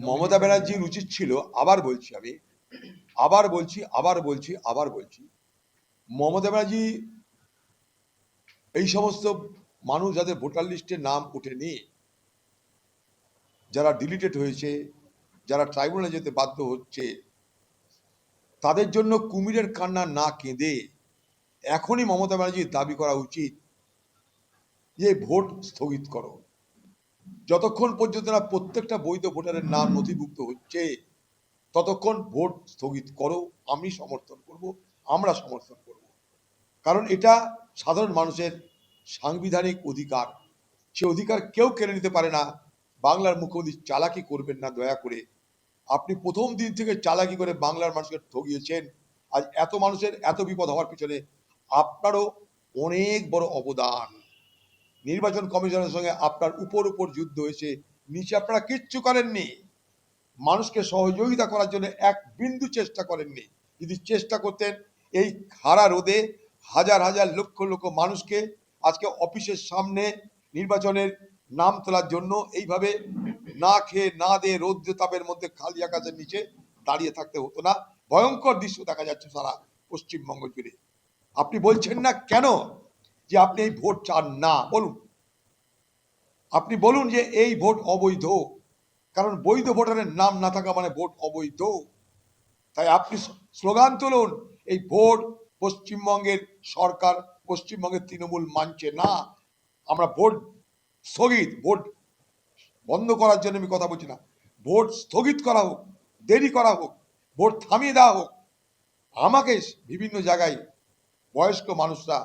মমতা ব্যানার্জির উচিত ছিল, আবার বলছি, মমতা ব্যানার্জি এই সমস্ত মানুষ যাদের ভোটার লিস্টে নাম ওঠেনি, যারা ডিলিটেড হয়েছে, যারা ট্রাইব্যুনালে যেতে বাধ্য হচ্ছে, তাদের জন্য কুমিরের কান্না না কেঁদে এখনই মমতা ব্যানার্জির দাবি করা উচিত যে ভোট স্থগিত করো। যতক্ষণ পর্যন্ত না প্রত্যেকটা বৈধ ভোটারের নাম নথিভুক্ত হচ্ছে ততক্ষণ ভোট স্থগিত করো। আমি সমর্থন করব, আমরা সমর্থন করব, কারণ এটা সাধারণ মানুষের সাংবিধানিক অধিকার। সে অধিকার কেউ কেড়ে নিতে পারে না। বাংলার মুখ্যমন্ত্রী চালাকি করবেন না দয়া করে। আপনি প্রথম দিন থেকে চালাকি করে বাংলার মানুষকে ঠগিয়েছেন। আজ এত মানুষের এত বিপদ হওয়ার পিছনে আপনারও অনেক বড় অবদান। নির্বাচন কমিশনের সঙ্গে আপনার উপর যুদ্ধ হয়েছে, নিচে আপনারা কিচ্ছু করেননি। মানুষকে সহযোগিতা করার জন্য এক বিন্দু চেষ্টা করেননি। যদি চেষ্টা করতেন, এই খাড়া রোদে হাজার হাজার লক্ষ লক্ষ মানুষকে আজকে অফিসের সামনে নির্বাচনের নাম তোলার জন্য এইভাবে না খেয়ে না দিয়ে রৌদ্র তাপের মধ্যে খালি আকাশের নিচে দাঁড়িয়ে থাকতে হতো না। ভয়ঙ্কর দৃশ্য দেখা যাচ্ছে সারা পশ্চিমবঙ্গ জুড়ে। আপনি বলছেন না কেন যে আপনি এই ভোট চান না? বলুন, আপনি বলুন যে এই ভোট অবৈধ, কারণ বৈধ ভোটারের নাম না থাকা মানে ভোট অবৈধ। তাই আপনি স্লোগান তুলুন, এই ভোট পশ্চিমবঙ্গের সরকার, পশ্চিমবঙ্গের তৃণমূল মানছে না। আমরা ভোট স্থগিত, ভোট বন্ধ করার জন্য আমি কথা বলছি না, ভোট স্থগিত করা হোক, দেরি করা হোক, ভোট থামিয়ে দেওয়া হোক। আমাকে বিভিন্ন জায়গায় বয়স্ক মানুষরা,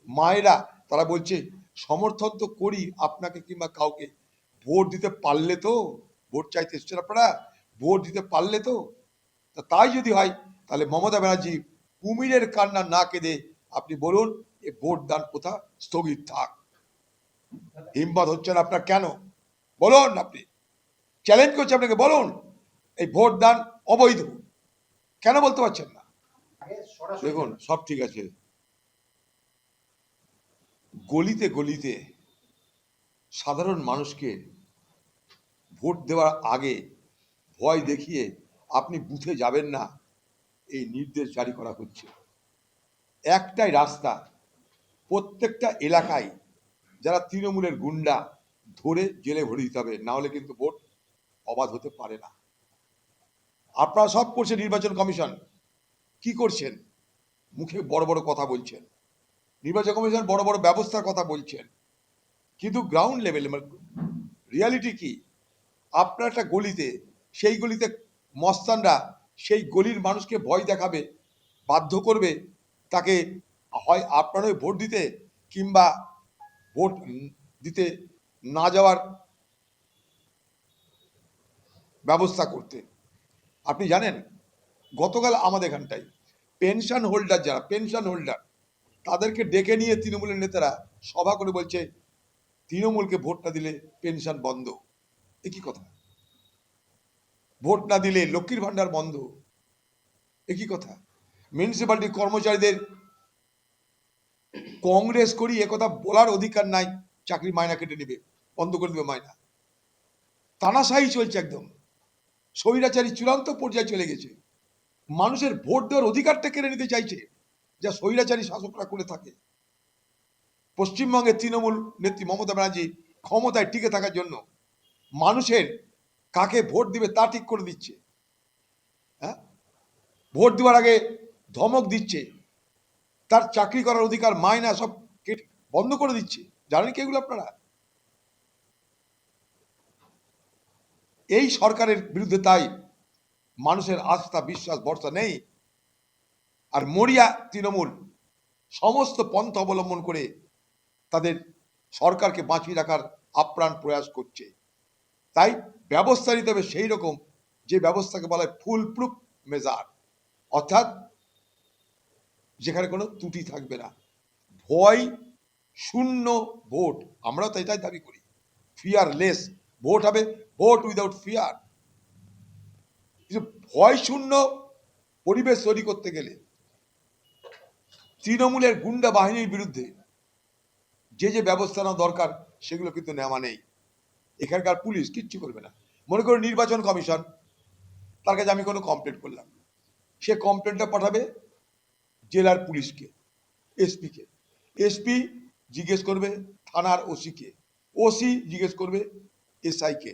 মায়েরা, তারা বলছে সমর্থন তো করি আপনাকে কিংবা কাউকে, ভোট দিতে পারলে তো, ভোট চাইতে এসছেন আপনারা, ভোট দিতে পারলে তো। তাই যদি হয় তাহলে মমতা ব্যানার্জি কুমিরের কান্না না কেঁদে আপনি বলুন এ ভোট দান প্রথা স্থগিত থাক। হিম্মত হচ্ছে না আপনার কেন? বলুন, আপনি চ্যালেঞ্জ করছে আপনাকে, বলুন এই ভোট দান অবৈধ। কেন বলতে পারছেন না? দেখুন, সব ঠিক আছে, গলিতে গলিতে সাধারণ মানুষকে ভোট দেওয়ার আগে ভয় দেখিয়ে আপনি বুথে যাবেন না, এই নির্দেশ জারি করা হচ্ছে। একটাই রাস্তা, প্রত্যেকটা এলাকায় যারা তৃণমূলের গুন্ডা ধরে জেলে ভরে দিতে হবে, না হলে কিন্তু ভোট অবাধ হতে পারে না। আপনারা সব করছেন, নির্বাচন কমিশন কি করছেন? মুখে বড় বড় কথা বলছেন, নির্বাচন কমিশন বড় বড় ব্যবস্থার কথা বলছেন, কিন্তু গ্রাউন্ড লেভেলে রিয়ালিটি কি? আপনার একটা গলিতে, সেই গলিতে মস্তানরা সেই গলির মানুষকে ভয় দেখাবে, বাধ্য করবে তাকে হয় আপনার হয়ে ভোট দিতে কিংবা ভোট দিতে না যাওয়ার ব্যবস্থা করতে। আপনি জানেন গতকাল আমাদের এখানটায় পেনশন হোল্ডার, যারা পেনশন হোল্ডার, তাদেরকে ডেকে নিয়ে তৃণমূলের নেতারা সভা করে বলছে তৃণমূলকে ভোট না দিলে পেনশন বন্ধ। এ কি কথা? ভোট না দিলে লক্ষ্মীর ভান্ডার বন্ধ, এ কি কথা? মিউনিসিপ্যালিটি কর্মচারীদের কংগ্রেস করি একথা বলার অধিকার নাই, চাকরি মায়না কেটে নেবে, বন্ধ করে দেবে মায়না। তানাশাহি চলছে, একদম স্বৈরাচারী চূড়ান্ত পর্যায়ে চলে গেছে। মানুষের ভোট দেওয়ার অধিকারটা কেড়ে নিতে চাইছে, যা স্বৈরাচারী শাসকরা করে থাকে। পশ্চিমবঙ্গের তৃণমূল নেত্রী মমতা ব্যানার্জি ক্ষমতায় টিকে থাকার জন্য মানুষের কাকে ভোট দিবে তা ঠিক করে দিচ্ছে। হ্যাঁ, ভোট দেওয়ার আগে ধমক দিচ্ছে, তার চাকরি করার অধিকার, মায়না সব বন্ধ করে দিচ্ছে। জানেন কি এগুলো আপনারা? এই সরকারের বিরুদ্ধে তাই মানুষের আস্থা, বিশ্বাস, ভরসা নেই। আর মরিয়া তৃণমূল সমস্ত পন্থা অবলম্বন করে তাদের সরকারকে বাঁচিয়ে রাখার আপ্রাণ প্রয়াস করছে। তাই ব্যবস্থা নিতে হবে সেই রকম যে ব্যবস্থাকে বলা হয় ফুল প্রুফ মেজার, অর্থাৎ যেখানে কোনো ত্রুটি থাকবে না, ভয় শূন্য ভোট। আমরাও তো এটাই দাবি করি, ফিয়ারলেস ভোট হবে, ভোট উইদাউট ফিয়ার। কিন্তু ভয় শূন্য পরিবেশ তৈরি করতে গেলে তৃণমূলের গুন্ডা বাহিনীর বিরুদ্ধে যে যে ব্যবস্থা নেওয়া দরকার সেগুলো কিন্তু নেওয়া নেই। এখানকার পুলিশ কিচ্ছু করবে না। মনে করো নির্বাচন কমিশন, তার কাছে আমি কোনো কমপ্লেন করলাম, সে কমপ্লেনটা পাঠাবে জেলার পুলিশকে, এসপিকে, এসপি জিজ্ঞেস করবে থানার ওসিকে, ওসি জিজ্ঞেস করবে এসআইকে,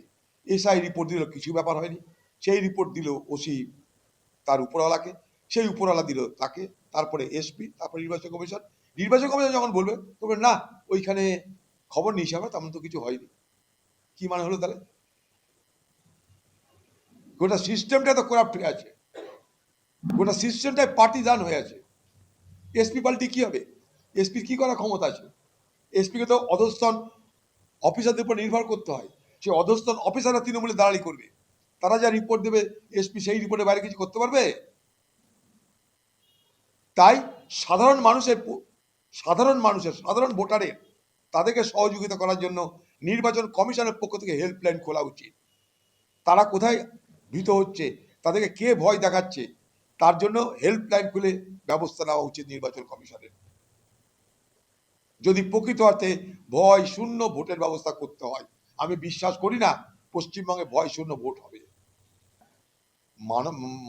এসআই রিপোর্ট দিল কিছু ব্যাপার হয়নি, সেই রিপোর্ট দিল ওসি তার উপরওয়ালাকে, সেই উপরওয়ালা দিল তাকে, তারপরে এসপি, তারপরে নির্বাচন কমিশন। নির্বাচন কমিশন যখন বলবে তবে না ওইখানে খবর নিয়েছে আমরা, তেমন তো কিছু হয়নি। কি মানে হলো তাহলে? গোটা সিস্টেমটা তো করাপ্ট হয়ে আছে, গোটা সিস্টেমটাই পার্টিজান হয়ে আছে। এসপি পাল্টি কি হবে? এসপির কি করার ক্ষমতা আছে? এসপিকে তো অধস্তন অফিসারদের উপর নির্ভর করতে হয়, সে অধস্তন অফিসাররা তৃণমূলে দাঁড়ালি করবে, তারা যা রিপোর্ট দেবে এসপি সেই রিপোর্টের বাইরে কিছু করতে পারবে? তাই সাধারণ সাধারণ ভোটারের তাদেরকে সহযোগিতা করার জন্য নির্বাচন কমিশনের পক্ষ থেকে হেল্পলাইন খোলা উচিত। তারা কোথায় ভীত হচ্ছে, তাদেরকে কে ভয় দেখাচ্ছে, তার জন্য হেল্পলাইন খুলে ব্যবস্থা নেওয়া উচিত নির্বাচন কমিশনের। যদি প্রকৃত অর্থে ভয় শূন্য ভোটের ব্যবস্থা করতে হয়, আমি বিশ্বাস করি না পশ্চিমবঙ্গে ভয় শূন্য ভোট হবে।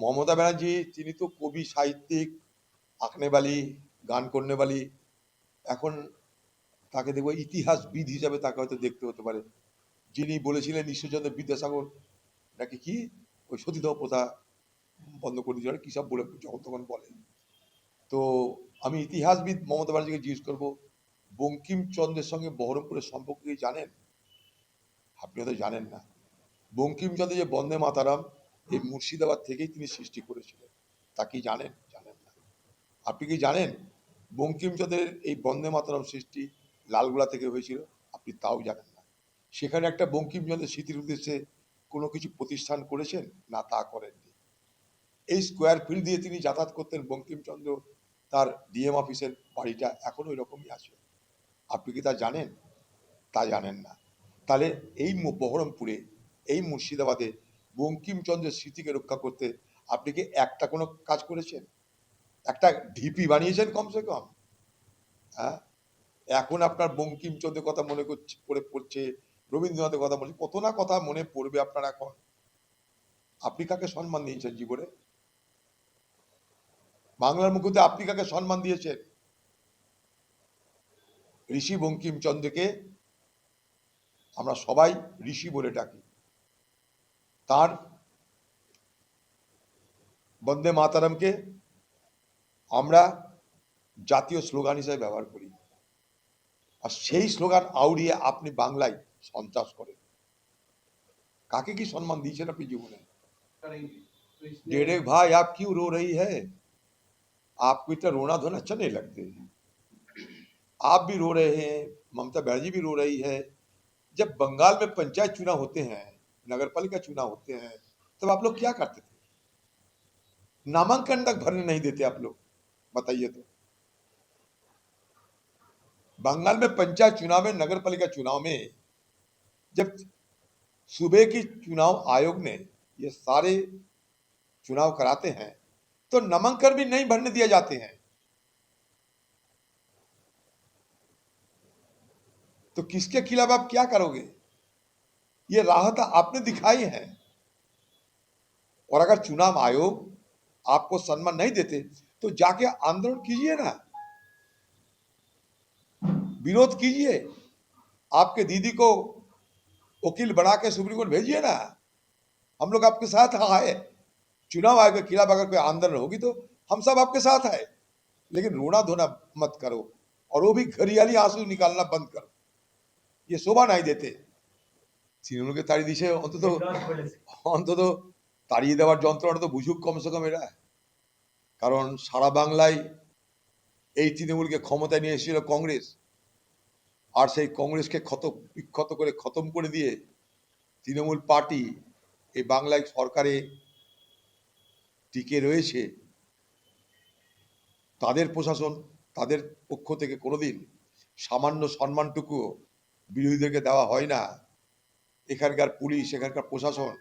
মমতা ব্যানার্জি তিনি তো কবি, সাহিত্যিক, আঁকনেবালি, গান করনেবালি, এখন তাকে দেখবো ইতিহাসবিদ হিসাবে তাকে হয়তো দেখতে হতে পারে। যিনি বলেছিলেন ঈশ্বরচন্দ্র বিদ্যাসাগর নাকি কি ওই সতীদাহ প্রথা বন্ধ করে দিয়েছিল, কি সব বলে যখন তখন বলে। তো আমি ইতিহাসবিদ মমতা ব্যানার্জিকে জিজ্ঞেস করবো, বঙ্কিমচন্দ্রের সঙ্গে বহরমপুরের সম্পর্ক কি জানেন? আপনি হয়তো জানেন না। বঙ্কিমচন্দ্র যে বন্দে মাতারাম এই মুর্শিদাবাদ থেকেই তিনি সৃষ্টি করেছিলেন, তা কি জানেন? জানেন না। আপনি কি জানেন বঙ্কিমচন্দ্রের এই বন্দে মাতারাম সৃষ্টি লালগোলা থেকে হয়েছিল? আপনি তাও জানেন না। সেখানে একটা বঙ্কিমচন্দ্রের স্মৃতির উদ্দেশ্যে কোনো কিছু প্রতিষ্ঠান করেছেন? না, তা করেননি। এই স্কোয়ার ফিল্ড দিয়ে তিনি যাতায়াত করতেন বঙ্কিমচন্দ্র, তার ডিএম অফিসের বাড়িটা এখন ওই রকমই আছে। আপনি কি তা জানেন? তা জানেন না। তাহলে এই বহরমপুরে, এই মুর্শিদাবাদে বঙ্কিমচন্দ্রের স্মৃতিকে রক্ষা করতে আপনি কি একটা কোনো কাজ করেছেন? একটা ঢিপি বানিয়েছেন কমসে কম? হ্যাঁ, এখন আপনার বঙ্কিমচন্দ্রের কথা মনে করছে, পড়ে পড়ছে, রবীন্দ্রনাথের কথা মনে, কত না কথা মনে পড়বে আপনার এখন। আপনি কাকে সম্মান দিয়েছেন জীবনে? বাংলার মুখে আপনি কাকে সম্মান দিয়েছেন? ঋষি বঙ্কিমচন্দ্রকে আমরা সবাই ঋষি বলে ডাকি। তার বন্দে মাতারামকে আমরা জাতীয় স্লোগান হিসেবে ব্যবহার করি, আর সেই স্লোগান আউড়িয়ে আপনি বাংলায় সন্ত্রাস করেন। কাকে কি সম্মান দিয়েছেন আপনি জীবনে? डेढ़े भाई आप क्यों रो रही है? आपको इतना रोना धोना अच्छा नहीं लगते? आप भी रो रहे हैं, ममता बनर्जी भी रो रही है। जब बंगाल में पंचायत चुनाव होते हैं, नगर पालिका चुनाव होते हैं, तब आप लोग क्या करते थे? नामांकन तक भरने नहीं देते आप लोग, बताइए तो। बंगाल में पंचायत चुनाव में, नगर पालिका चुनाव में जब सूबे की चुनाव आयोग ने ये सारे चुनाव कराते हैं तो नामांकन भी नहीं भरने दिए जाते हैं। तो किसके खिलाफ आप क्या करोगे? ये राहत आपने दिखाई है। और अगर चुनाव आयोग आपको सम्मान नहीं देते तो जाके आंदोलन कीजिए ना, विरोध कीजिए, आपके दीदी को वकील बना के सुप्रीम कोर्ट भेजिए ना, हम लोग आपके साथ आए। चुनाव आयोग के खिलाफ अगर कोई आंदोलन होगी तो हम सब आपके साथ आए, लेकिन रोना धोना मत करो, और वो भी घरियाली आंसू निकालना बंद करो, ये शोभा नहीं देते। তৃণমূলকে তাড়িয়ে দিয়েছে, অন্তত অন্তত তাড়িয়ে দেওয়ার যন্ত্রণাটা তো বুঝুক কমসে কম এরা। কারণ সারা বাংলায় এই তৃণমূলকে ক্ষমতায় নিয়ে এসেছিল কংগ্রেস, আর সেই কংগ্রেসকে বিক্ষত করে খতম করে দিয়ে তৃণমূল পার্টি এই বাংলায় সরকারে টিকে রয়েছে। তাদের প্রশাসন, তাদের পক্ষ থেকে কোনোদিন সামান্য সম্মানটুকুও বিরোধীদেরকে দেওয়া হয় না। এখানকার পুলিশ, এখানকার প্রশাসন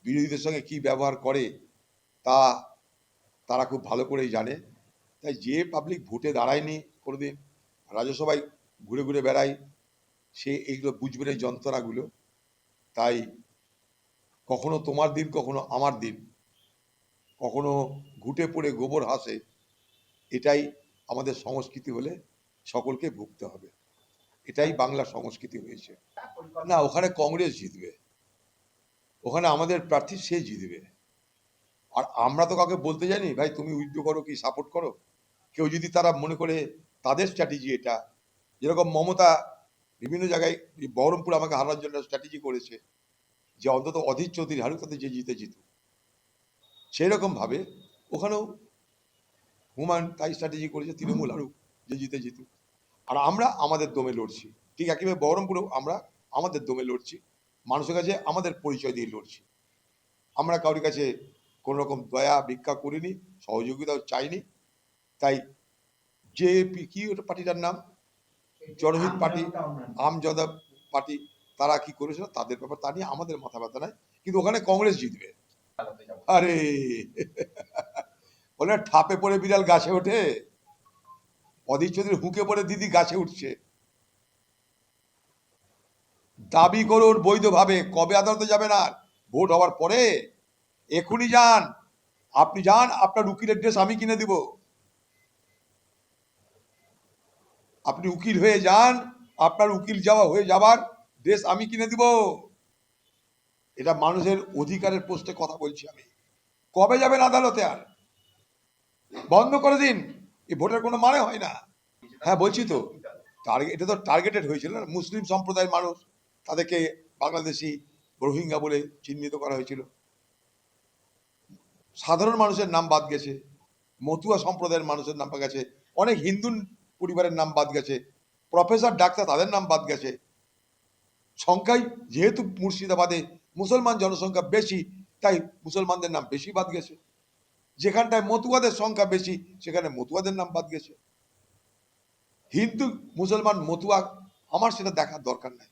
বিরোধীদের সঙ্গে কি ব্যবহার করে তা তারা খুব ভালো করেই জানে। তাই যে পাবলিক ভোটে দাঁড়ায়নি কোনোদিন, রাজ্যসভায় ঘুরে ঘুরে বেড়ায়, সে এইগুলো বুঝবে না, যন্ত্রণাগুলো। তাই কখনো তোমার দিন, কখনো আমার দিন, কখনো ঘুটে পড়ে গোবর হাসে। এটাই আমাদের সংস্কৃতি হলে সকলকে ভুগতে হবে। এটাই বাংলা সংস্কৃতি হয়েছে। না, ওখানে কংগ্রেস জিতবে, ওখানে আমাদের প্রার্থী সে জিতবে। আর আমরা তো কাউকে বলতে জানি ভাই তুমি উইথড্র করো কি সাপোর্ট করো। কেউ যদি তারা মনে করে তাদের স্ট্র্যাটেজি এটা, যেরকম মমতা বিভিন্ন জায়গায় বহরমপুর আমাকে হারানোর জন্য স্ট্র্যাটেজি করেছে যে অন্তত অধীর চৌধুরী হারুক, তাতে যে জিতে জিতুক, সেই রকম ভাবে ওখানেও হুমায়ুন তাই স্ট্র্যাটেজি করেছে তৃণমূল হারুক, যে জিতে জিতুক। আর আমরা আমাদের দমে লড়ছি, ঠিক একইভাবে বহরমপুরেও আমরা আমাদের দমে লড়ছি, মানুষের কাছে আমাদের পরিচয় দিয়ে লড়ছি। আমরা কারোর কাছে কোনো রকম দয়া ভিক্ষা করিনি, সহযোগিতাও চাইনি। তাই যে কি ওটা পার্টিটার নাম, জনহিত পার্টি, আমজনতা পার্টি, তারা কি করেছিল তাদের ব্যাপার, তা নিয়ে আমাদের মাথা ব্যথা নাই। কিন্তু ওখানে কংগ্রেস জিতবে। আরে বলে ঠাপে পড়ে বিড়াল গাছে ওঠে, অধীর চৌধুরী হুঁকে পড়ে দিদি গাছে উঠছে। দাবি করুন বৈধভাবে, কবে আদালতে যাবেন? আর ভোট হওয়ার পরে এখনই যান, আপনি যান, আপনার উকিলের ড্রেস আমি কিনে দিব। আপনি উকিল হয়ে যান, আপনার উকিল হয়ে যাবার ড্রেস আমি কিনে দিব। এটা মানুষের অধিকারের পোস্টে কথা বলছি আমি। কবে যাবেন আদালতে? আর বন্ধ করে দিন, এই ভোটের কোনো মানে হয় না। হ্যাঁ বলছি তো, এটা তো টার্গেটেড হয়েছিল না, মুসলিম সম্প্রদায়ের মানুষ, তাদেরকে বাংলাদেশি রোহিঙ্গা বলে চিহ্নিত করা হয়েছিল। সাধারণ মানুষের নাম বাদ গেছে, মতুয়া সম্প্রদায়ের মানুষের নাম বাদ গেছে, অনেক হিন্দু পরিবারের নাম বাদ গেছে, প্রফেসর ডাক্তার তাদের নাম বাদ গেছে। সংখ্যায় যেহেতু মুর্শিদাবাদে মুসলমান জনসংখ্যা বেশি, তাই মুসলমানদের নাম বেশি বাদ গেছে। যেখানটায় মতুয়াদের সংখ্যা বেশি, সেখানে মতুয়াদের নাম বাদ গেছে। হিন্দু মুসলমান মতুয়া আমার সেটা দেখার দরকার নাই।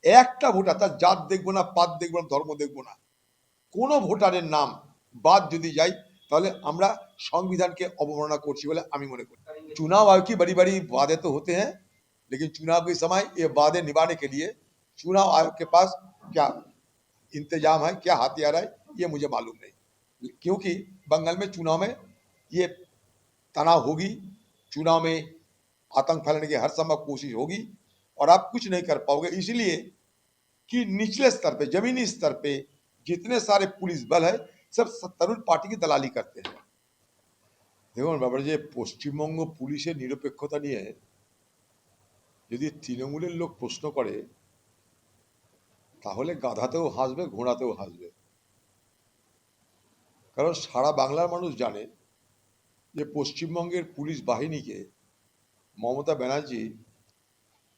একটা ভোটার, তার জাত দেখবো না, পাত দেখবো না, ধর্ম দেখবো না, কোনো ভোটারের নাম বাদ যদি যায় তাহলে আমরা संविधान के अवमानना করছি বলে আমি মনে করি। चुनाव आयोग की बड़ी बड़ी वादे तो होते हैं, लेकिन चुनाव के समय ये वादे निभाने के लिए चुनाव आयोग के पास क्या इंतजाम है, क्या हथियार है, ये मुझे मालूम नहीं। क्योंकि बंगाल में चुनाव में ये तनाव होगी, चुनाव में आतंक फैलाने की हर संभव कोशिश होगी और आप कुछ नहीं कर पाओगे, इसलिए कि निचले स्तर पे, जमीनी स्तर पे जितने सारे पुलिस बल है सब सत्तारूढ़ पार्टी की दलाली करते हैं। দেখুন ব্যাপারে যে পশ্চিমবঙ্গ পুলিশের নিরপেক্ষতা নিয়ে যদি তৃণমূলের লোক প্রশ্ন করে তাহলে গাধাতেও হাসবে, ঘোড়াতেও হাসবে। কারণ সারা বাংলার মানুষ জানে যে পশ্চিমবঙ্গের পুলিশ বাহিনীকে মমতা ব্যানার্জি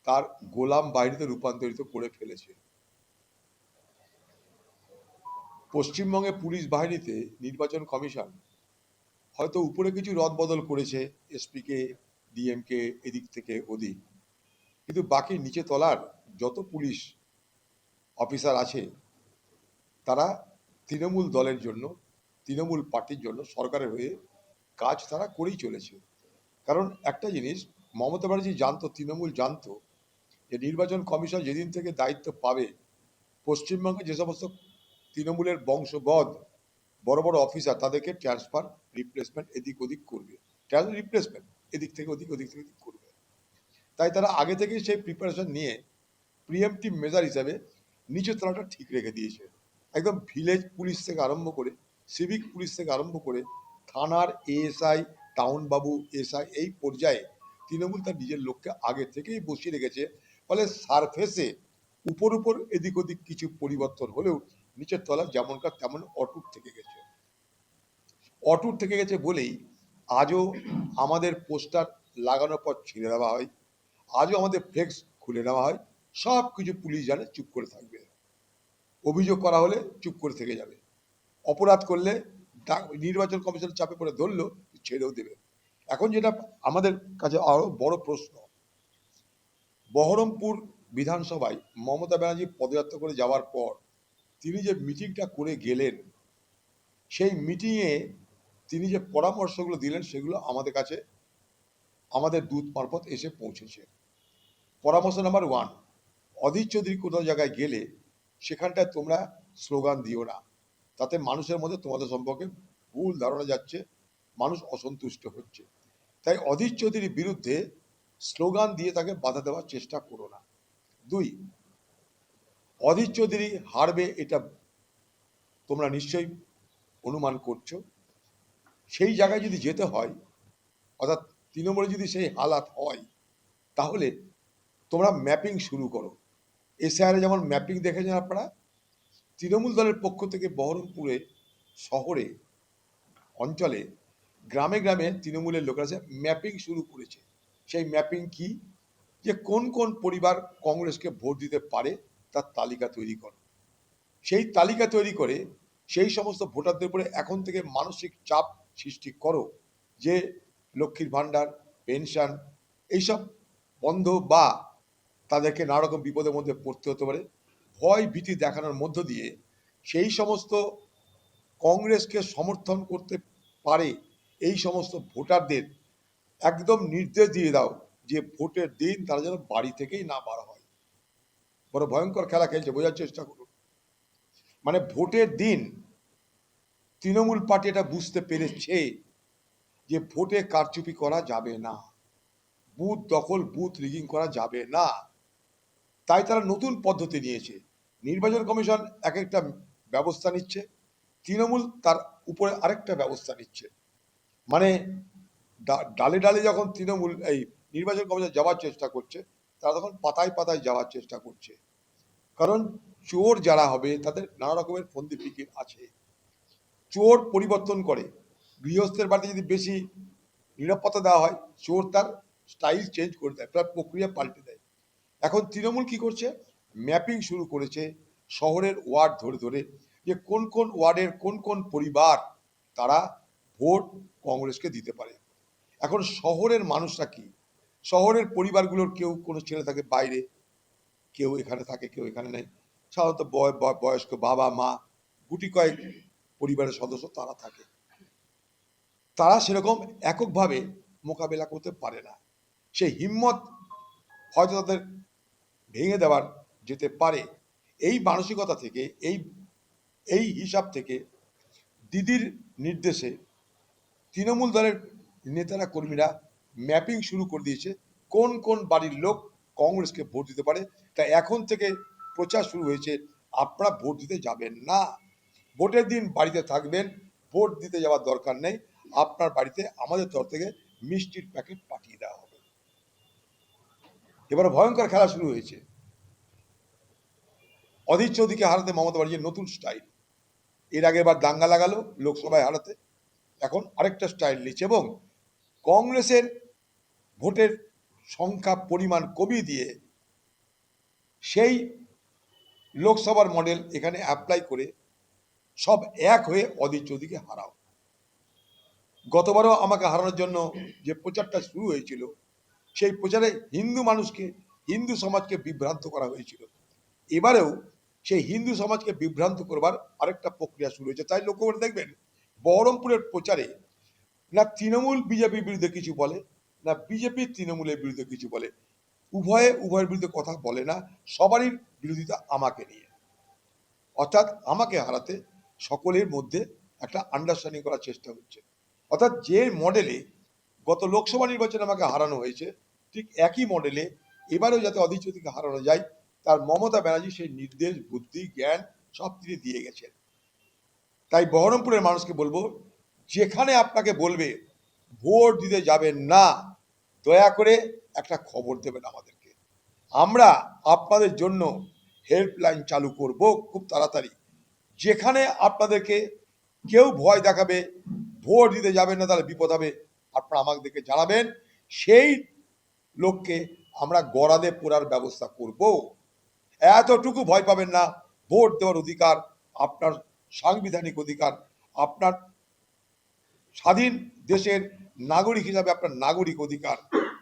তার গোলাম বাহিনীতে রূপান্তরিত করে ফেলেছে। পশ্চিমবঙ্গে পুলিশ বাহিনীতে নির্বাচন কমিশন হয়তো উপরে কিছু রদবদল করেছে, এসপিকে ডিএমকে এদিক থেকে ওদিক, কিন্তু বাকি নিচে তলার যত পুলিশ অফিসার আছে তারা তৃণমূল দলের জন্য, তৃণমূল পার্টির জন্য সরকারের হয়ে কাজ তারা করেই চলেছে। কারণ একটা জিনিস মমতা ব্যানার্জি জানতো, তৃণমূল জানতো যে নির্বাচন কমিশন যেদিন থেকে দায়িত্ব পাবে পশ্চিমবঙ্গে যে সমস্ত তৃণমূলের বংশবদ বড় বড় অফিসার তাদেরকে ট্রান্সফার, রিপ্লেসমেন্ট এদিক ওদিক করবে, রিপ্লেসমেন্ট এদিক থেকে ওদিক, ওদিক থেকে এদিক করবে। তাই তারা আগে থেকেই সেই প্রিপারেশন নিয়ে প্রিএমটিভ মেজার হিসাবে নিচের তলাটা ঠিক রেখে দিয়েছে। একদম ভিলেজ পুলিশ থেকে আরম্ভ করে, সিভিক পুলিশ থেকে আরম্ভ করে থানার এএসআই, টাউন বাবু, এসআই, এই পর্যায়ে তৃণমূল তার নিজের লোককে আগে থেকেই বসিয়ে রেখেছে। ফলে সারফেসে উপর উপর এদিক ওদিক কিছু পরিবর্তন হলেও নিচের তলা যেমনকার তেমন অটুট থেকে গেছে। অটুট থেকে গেছে বলেই আজও আমাদের পোস্টার লাগানোর পর ছিঁড়ে দেওয়া হয়, আজও আমাদের ফ্লেক্স খুলে নেওয়া হয়, সব কিছু পুলিশ জানে, চুপ করে থাকবে। অভিযোগ করা হলে চুপ করে থেকে যাবে, অপরাধ করলে নির্বাচন কমিশনের চাপে পড়ে ধরলো, ছেড়েও দেবে। এখন যেটা আমাদের কাছে আরো বড় প্রশ্ন, বহরমপুর বিধানসভায় মমতা ব্যানার্জি পদযাত্রা করে যাওয়ার পর তিনি যে মিটিংটা করে গেলেন, সেই মিটিংয়ে তিনি যে পরামর্শগুলো দিলেন সেগুলো আমাদের কাছে আমাদের দূত মারফত এসে পৌঁছেছে। পরামর্শ নাম্বার 1, অধীর চৌধুরী কোথাও জায়গায় গেলে সেখানটায় তোমরা স্লোগান দিও না, তাতে মানুষের মধ্যে তোমাদের সম্পর্কে ভুল ধারণা যাচ্ছে, মানুষ অসন্তুষ্ট হচ্ছে। তাই অধীর চৌধুরীর বিরুদ্ধে স্লোগান দিয়ে তাকে বাধা দেওয়ার চেষ্টা করো না। 2, অধীর চৌধুরী হারবে এটা তোমরা নিশ্চয়ই অনুমান করছো। সেই জায়গায় যদি যেতে হয়, অর্থাৎ তৃণমূলে যদি সেই হালাত হয়, তাহলে তোমরা ম্যাপিং শুরু করো। এসআইআর যেমন ম্যাপিং দেখেছেন আপনারা, তৃণমূল দলের পক্ষ থেকে বহরমপুরে শহরে অঞ্চলে গ্রামে গ্রামে তৃণমূলের লোকেরা সে ম্যাপিং শুরু করেছে। সেই ম্যাপিং কি, যে কোন কোন পরিবার কংগ্রেসকে ভোট দিতে পারে তার তালিকা তৈরি করো। সেই তালিকা তৈরি করে সেই সমস্ত ভোটারদের উপরে এখন থেকে মানসিক চাপ সৃষ্টি করো, যে লক্ষ্মীর ভাণ্ডার, পেনশন এইসব বন্ধ বা তাদেরকে নানা রকম বিপদের মধ্যে পড়তে হতে পারে। ভয় ভীতি দেখানোর মধ্য দিয়ে সেই সমস্ত কংগ্রেসকে সমর্থন করতে পারে এই সমস্ত ভোটারদের একদম নির্দেশ দিয়ে দাও যে ভোটের দিন তারা যেন বাড়ি থেকেই না বার হয়। বড় ভয়ঙ্কর খেলা খেলছে, বোঝার চেষ্টা করুন। মানে ভোটের দিন তৃণমূল পার্টি এটা বুঝতে পেরেছে যে ভোটে কারচুপি করা যাবে না, বুথ দখল, বুথ রিগিং করা যাবে না। তাই তারা নতুন পদ্ধতি নিয়েছে। নির্বাচন কমিশন এক একটা ব্যবস্থা নিচ্ছে, তৃণমূল তার উপরে আরেকটা ব্যবস্থা নিচ্ছে। মানে ডালে ডালে যখন তৃণমূল এই নির্বাচন কমিশন যাওয়ার চেষ্টা করছে, তারা তখন পাতায় পাতায় যাওয়ার চেষ্টা করছে। কারণ চোর যারা হবে তাদের নানা রকমের ফন্দি ফিকির আছে। চোর পরিবর্তন করে, গৃহস্থের বাড়িতে যদি বেশি নিরাপত্তা দেওয়া হয়, চোর তার স্টাইল চেঞ্জ করে দেয়, তার প্রক্রিয়া পাল্টে দেয়। এখন তৃণমূল কি করছে, ম্যাপিং শুরু করেছে শহরের ওয়ার্ড ধরে ধরে, যে কোন কোন ওয়ার্ডের কোন কোন পরিবার তারা ভোট কংগ্রেসকে দিতে পারে। এখন শহরের মানুষরা কি, শহরের পরিবারগুলোর কেউ কোনো ছেলে থাকে বাইরে, কেউ এখানে থাকে, কেউ এখানে নেই, সাধারণত বয়স্ক বাবা মা, গুটি কয়েক পরিবারের সদস্য তারা থাকে। তারা সেরকম এককভাবে মোকাবেলা করতে পারে না। সেই হিম্মত হয়তো তাদের ভেঙে দেওয়ার যেতে পারে। এই মানসিকতা থেকে, এই হিসাব থেকে দিদির নির্দেশে তৃণমূল দলের নেতারা কর্মীরা ম্যাপিং শুরু করে দিয়েছে কোন কোন বাড়ির লোক কংগ্রেসকে ভোট দিতে পারে। তাই এখন থেকে প্রচার শুরু হয়েছে, আপনারা ভোট দিতে যাবেন না, ভোটের দিন বাড়িতে থাকবেন, ভোট দিতে যাওয়ার দরকার নেই, আপনার বাড়িতে আমাদের তরফ থেকে মিষ্টির প্যাকেট পাঠিয়ে দেওয়া হবে। এবার ভয়ঙ্কর খেলা শুরু হয়েছে। অধীর চৌধুরীকে হারাতে মমতা ব্যানার্জির নতুন স্টাইল। এর আগে এবার দাঙ্গা লাগালো লোকসভায় হারাতে, এখন আরেকটা স্টাইল নিচ্ছে এবং কংগ্রেসের ভোটের সংখ্যা পরিমাণ কমিয়ে দিয়ে সেই লোকসভার মডেল এখানে অ্যাপ্লাই করে সব এক হয়ে অধীর চৌধুরীকে হারাও। গতবারও আমাকে হারানোর জন্য যে প্রচারটা শুরু হয়েছিল, সেই প্রচারে হিন্দু মানুষকে, হিন্দু সমাজকে বিভ্রান্ত করা হয়েছিল। এবারেও সেই হিন্দু সমাজকে বিভ্রান্ত করবার আরেকটা প্রক্রিয়া শুরু হয়েছে। তাই লক্ষ্য করে দেখবেন, বহরমপুরের প্রচারে না তৃণমূল বিজেপির বিরুদ্ধে কিছু বলে, না বিজেপি তৃণমূলের বিরুদ্ধে কিছু বলে, উভয়ের বিরুদ্ধে কথা বলে না, সবারই বিরোধিতা আমাকে নিয়ে। অর্থাৎ আমাকে হারাতে সকলের মধ্যে একটা আন্ডারস্ট্যান্ডিং করার চেষ্টা হচ্ছে। অর্থাৎ যে মডেলে গত লোকসভা নির্বাচনে আমাকে হারানো হয়েছে, ঠিক একই মডেলে এবারেও যাতে অধীর চৌধুরীকে হারানো যায়, তার মমতা ব্যানার্জি সেই নির্দেশ, বুদ্ধি, জ্ঞান সব তিনি দিয়ে গেছেন। তাই বহরমপুরের মানুষকে বলবো, যেখানে আপনাকে বলবে ভোট দিতে যাবেন না, দয়া করে একটা খবর দেবেন আমাদেরকে। আমরা আপনাদের জন্য হেল্পলাইন চালু করব খুব তাড়াতাড়ি। যেখানে আপনাদেরকে কেউ ভয় দেখাবে ভোট দিতে যাবেন না, তাহলে বিপদ হবে, আপনারা আমাদেরকে জানাবেন, সেই লোককে আমরা গড়াদে পোড়ার ব্যবস্থা করব। এতটুকু ভয় পাবেন না, ভোট দেওয়ার অধিকার আপনার সাংবিধানিক অধিকার, আপনার স্বাধীন দেশের নাগরিক হিসাবে আপনার নাগরিক অধিকার।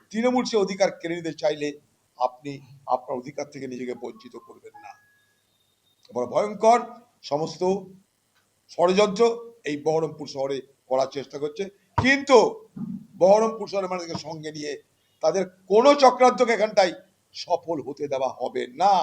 তৃণমূল সে অধিকার কেড়ে নিতে চাইলে আপনি আপনার অধিকার থেকে নিজেকে বঞ্চিত করবেন না। বড় ভয়ঙ্কর সমস্ত ষড়যন্ত্র এই বহরমপুর শহরে করার চেষ্টা করছে, কিন্তু বহরমপুর শহরের মানুষকে সঙ্গে নিয়ে তাদের কোনো চক্রান্তকে এখানটায় সফল হতে দেওয়া হবে না।